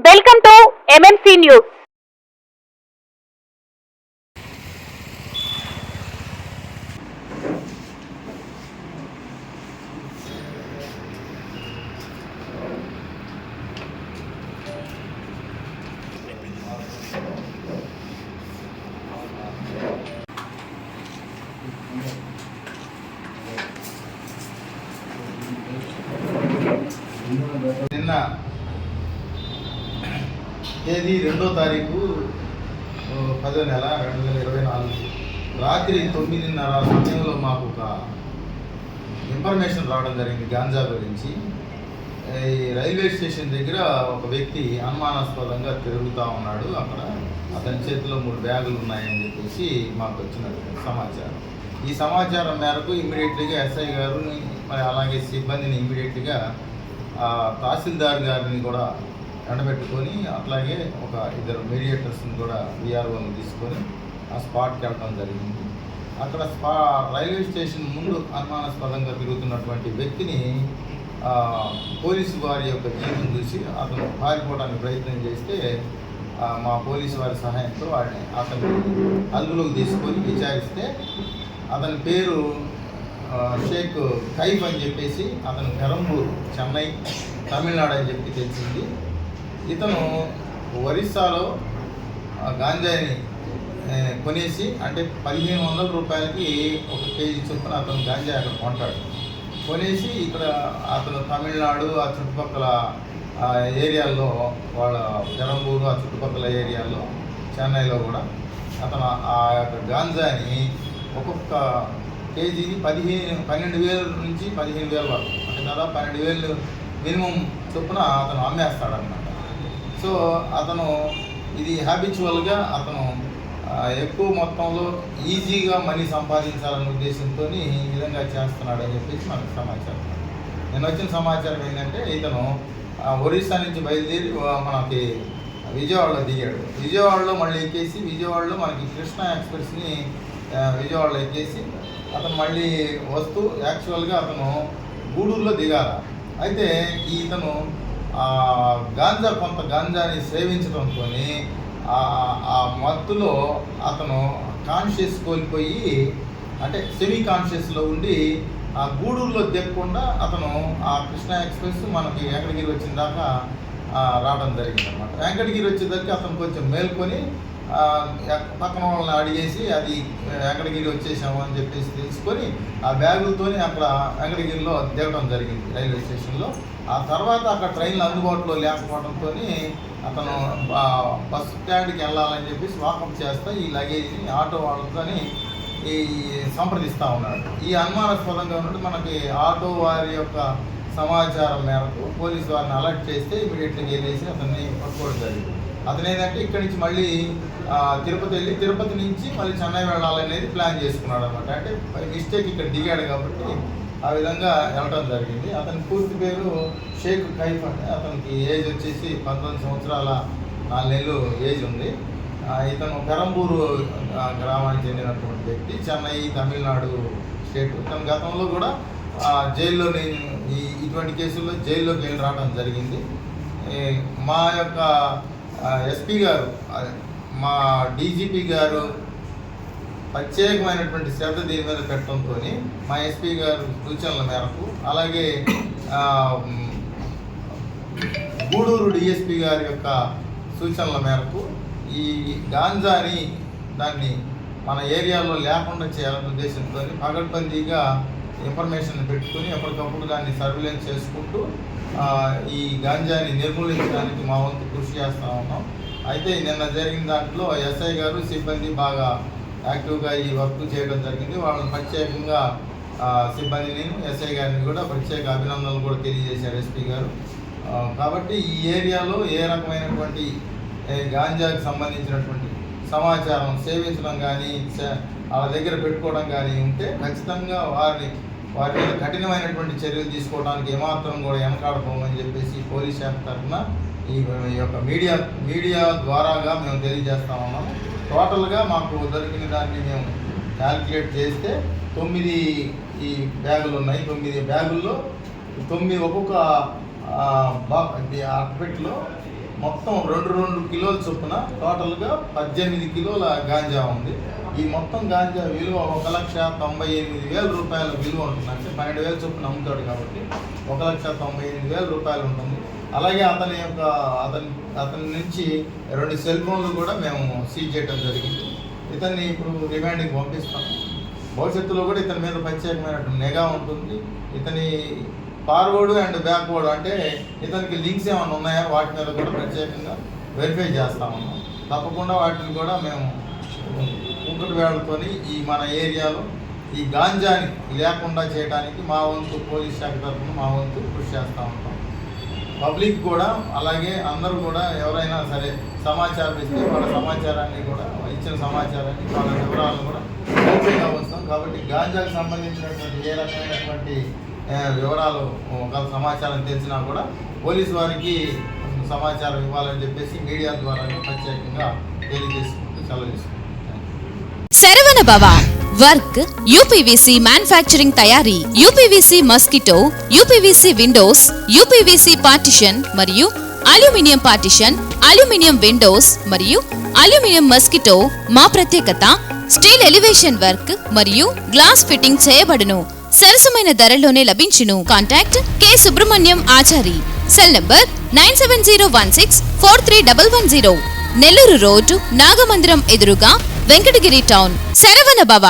Welcome to MMC news. నిన్న తేదీ 2వ తారీఖు 10వ నెల 2024 రాత్రి 9:30 సమయంలో మాకు ఒక ఇన్ఫర్మేషన్ రావడం జరిగింది గాంజా గురించి. ఈ రైల్వే స్టేషన్ దగ్గర ఒక వ్యక్తి అనుమానాస్పదంగా తిరుగుతూ ఉన్నాడు. అక్కడ అతని చేతిలో 3 బ్యాగులు ఉన్నాయని చెప్పేసి మాకు వచ్చిన సమాచారం. ఈ సమాచారం మేరకు ఇమ్మీడియట్లీగా ఎస్ఐ గారిని మరి అలాగే సిబ్బందిని ఇమ్మీడియట్గా తహసీల్దార్ గారిని కూడా ఎండబెట్టుకొని అట్లాగే ఒక 2 మీడియేటర్స్ని కూడా విఆర్ఓని తీసుకొని ఆ స్పాట్కి వెళ్ళడం జరిగింది. అక్కడ రైల్వే స్టేషన్ ముందు అనుమానాస్పదంగా తిరుగుతున్నటువంటి వ్యక్తిని పోలీసు వారి యొక్క జీవం చూసి అతను పారిపోవడానికి ప్రయత్నం చేస్తే మా పోలీసు వారి సహాయంతో అతన్ని అదుపులోకి తీసుకొని విచారిస్తే అతని పేరు షేక్ కైఫ్ అని చెప్పేసి, అతను పెరంబూరు చెన్నై తమిళనాడు అని చెప్పి తెలిసింది. ఇతను ఒరిస్సాలో గాంజాని కొనేసి అంటే 1500 రూపాయలకి 1 కేజీ చొప్పున అతను గాంజా అక్కడ కొంటాడు. కొనేసి ఇక్కడ అతను తమిళనాడు ఆ చుట్టుపక్కల ఏరియాల్లో వాళ్ళ పెరంబూరు ఆ చుట్టుపక్కల ఏరియాల్లో చెన్నైలో కూడా అతను ఆ యొక్క గాంజాని ఒక్కొక్క కేజీని 12,000 నుంచి 15,000 వరకు, అంటే దాదాపు 12,000 మినిమం చొప్పున అతను అమ్మేస్తాడన్నమాట. సో అతను ఇది హ్యాబిచువల్గా అతను ఎక్కువ మొత్తంలో ఈజీగా మనీ సంపాదించాలనే ఉద్దేశంతో ఈ విధంగా చేస్తున్నాడని చెప్పేసి మనకు సమాచారం. నేను వచ్చిన సమాచారం ఏంటంటే ఇతను ఒరిస్సా నుంచి బయలుదేరి మనకి విజయవాడలో దిగాడు. విజయవాడలో మళ్ళీ ఎక్కేసి విజయవాడలో మనకి కృష్ణా ఎక్స్ప్రెస్ని విజయవాడలో ఎక్కేసి అతను మళ్ళీ వస్తూ యాక్చువల్గా అతను గూడూరులో దిగాల. అయితే ఇతను కొంత గాంజాని సేవించడంతో ఆ మత్తులో అతను కాన్షియస్ కోల్పోయి అంటే సెమీ కాన్షియస్లో ఉండి ఆ గూడూరులో దిగకుండా అతను ఆ కృష్ణా ఎక్స్ప్రెస్ మనకి వెంకటగిరి వచ్చిన దాకా రావడం జరిగింది అనమాట. వెంకటగిరి వచ్చేసరికి అతను కొంచెం మేల్కొని పక్కన వాళ్ళని అడిగేసి అది వెంకటగిరి వచ్చేసాము అని చెప్పేసి తెలుసుకొని ఆ బ్యాగులతోనే అక్కడ వెంకటగిరిలో దిగడం జరిగింది రైల్వే స్టేషన్లో. ఆ తర్వాత అక్కడ ట్రైన్లు అందుబాటులో లేకపోవడంతో అతను బస్ స్టాండ్కి వెళ్ళాలని చెప్పేసి వాకప్ చేస్తా ఈ లగేజ్ని ఆటో వాళ్ళతోని ఈ సంప్రదిస్తూ ఉన్నాడు. ఈ అనుమానాస్పదంగా ఉన్నట్టు మనకి ఆటో వారి యొక్క సమాచారం మేరకు పోలీసు వారిని అలర్ట్ చేస్తే ఇమీడియట్గా వెళ్ళేసి అతన్ని పట్టుకోవడం జరిగింది. అతను ఏంటంటే ఇక్కడి నుంచి మళ్ళీ తిరుపతి వెళ్ళి తిరుపతి నుంచి మళ్ళీ చెన్నై వెళ్ళాలనేది ప్లాన్ చేసుకున్నాడు అనమాట. అంటే మిస్టేక్ ఇక్కడ దిగాడు కాబట్టి ఆ విధంగా వెళ్ళడం జరిగింది. అతని పూర్తి పేరు షేక్ కైఫ్ అంటే అతనికి ఏజ్ వచ్చేసి 19 సంవత్సరాల 4 నెలలు ఏజ్ ఉంది. ఇతను పెరంబూరు గ్రామానికి చెందినటువంటి వ్యక్తి, చెన్నై తమిళనాడు స్టేట్. ఇతను గతంలో కూడా జైల్లో ఇటువంటి కేసుల్లో జైల్లోకి వెళ్ళి రావడం జరిగింది. మా యొక్క ఎస్పీ గారు మా డీజీపీ గారు ప్రత్యేకమైనటువంటి శ్రద్ధ దీని మీద పెట్టడంతో మా ఎస్పీ గారు సూచనల మేరకు అలాగే గూడూరు డిఎస్పీ గారి యొక్క సూచనల మేరకు ఈ గాంజాని దాన్ని మన ఏరియాలో లేకుండా చేయాలనే ఉద్దేశంతో పగడ్బందీగా ఇన్ఫర్మేషన్ పెట్టుకుని ఎప్పటికప్పుడు దాన్ని సర్వేలెన్స్ చేసుకుంటూ ఈ గాంజాని నిర్మూలించడానికి మా వంతు కృషి చేస్తూ ఉన్నాం. అయితే నిన్న జరిగిన దాంట్లో ఎస్ఐ గారు సిబ్బంది బాగా యాక్టివ్గా ఈ వర్క్ చేయడం జరిగింది. వాళ్ళని ప్రత్యేకంగా సిబ్బందిని ఎస్ఐ గారిని కూడా ప్రత్యేక అభినందనలు కూడా తెలియజేశారు ఎస్పీ గారు. కాబట్టి ఈ ఏరియాలో ఏ రకమైనటువంటి గాంజాకి సంబంధించినటువంటి సమాచారం సేవించడం కానీ వాళ్ళ దగ్గర పెట్టుకోవడం కానీ ఉంటే ఖచ్చితంగా వారి మీద కఠినమైనటువంటి చర్యలు తీసుకోవడానికి ఏమాత్రం కూడా వెనకాడపోమని చెప్పేసి పోలీస్ శాఖ తరఫున ఈ యొక్క మీడియా ద్వారాగా మేము తెలియజేస్తా ఉన్నాము. టోటల్గా మాకు దొరికిన దాన్ని మేము క్యాల్కులేట్ చేస్తే 9 ఈ బ్యాగులు ఉన్నాయి. 9 బ్యాగుల్లో 9 ఒక్కొక్క అట్టపెట్టిలో మొత్తం 2 కిలోల చొప్పున టోటల్గా 18 కిలోల గాంజా ఉంది. ఈ మొత్తం గాంజా విలువ 1,98,000 రూపాయల విలువ ఉంటుంది. అంటే 12,000 చొప్పున అమ్ముతాడు కాబట్టి 1,98,000 రూపాయలు ఉంటుంది. అలాగే అతని నుంచి 2 సెల్ ఫోన్లు కూడా మేము సీజ్ చేయడం జరిగింది. ఇతన్ని ఇప్పుడు రిమాండ్కి పంపిస్తాము. భవిష్యత్తులో కూడా ఇతని మీద ప్రత్యేకమైన నిఘా ఉంటుంది. ఇతని ఫార్వర్డ్ అండ్ బ్యాక్వర్డ్ అంటే ఇతనికి లింక్స్ ఏమైనా ఉన్నాయా వాటి మీద కూడా ప్రత్యేకంగా వెరిఫై చేస్తామన్నాం. తప్పకుండా వాటిని కూడా మేము కుంకుడు వేళ్లతోని ఈ మన ఏరియాలో ఈ గాంజాని లేకుండా చేయడానికి మా వంతు పోలీస్ శాఖ తరఫున మా వంతు కృషి చేస్తూ ఉంటాం. పబ్లిక్ కూడా అలాగే అందరూ కూడా ఎవరైనా సరే సమాచారం ఇస్తే వాళ్ళ సమాచారాన్ని కూడా ఇచ్చిన సమాచారాన్ని వాళ్ళ వివరాలను కూడా గోప్యంగా ఉంచుతాం. కాబట్టి గాంజాకు సంబంధించినటువంటి ఏ రకమైనటువంటి వివరాలు ఒక సమాచారం తెలిసినా కూడా పోలీసు వారికి సమాచారం ఇవ్వాలని చెప్పేసి మీడియా ద్వారా ప్రత్యేకంగా తెలియజేసుకుంటూ సెలవు తీసుకుంటాం. శరవణ భవ వర్క్ యూపీవీసీ మ్యానుఫ్యాక్చరింగ్ తయారీ, UPVC mosquito, UPVC Windows, UPVC partition మరియు అల్యూమినియం పార్టిషన్, అల్యూమినియం విండోస్ మరియు అల్యూమినియం మస్కిటో. మా ప్రత్యేకత స్టీల్ ఎలివేషన్ వర్క్ మరియు గ్లాస్ ఫిట్టింగ్ చేయబడును. సరసమైన ధరలోనే లభించును. Contact K Subrahmanyam Achari. Cell number 9701643110. Nellore road Nagamandiram ఎదురుగా వెంకటగిరి టౌన్. శరవణ భవ.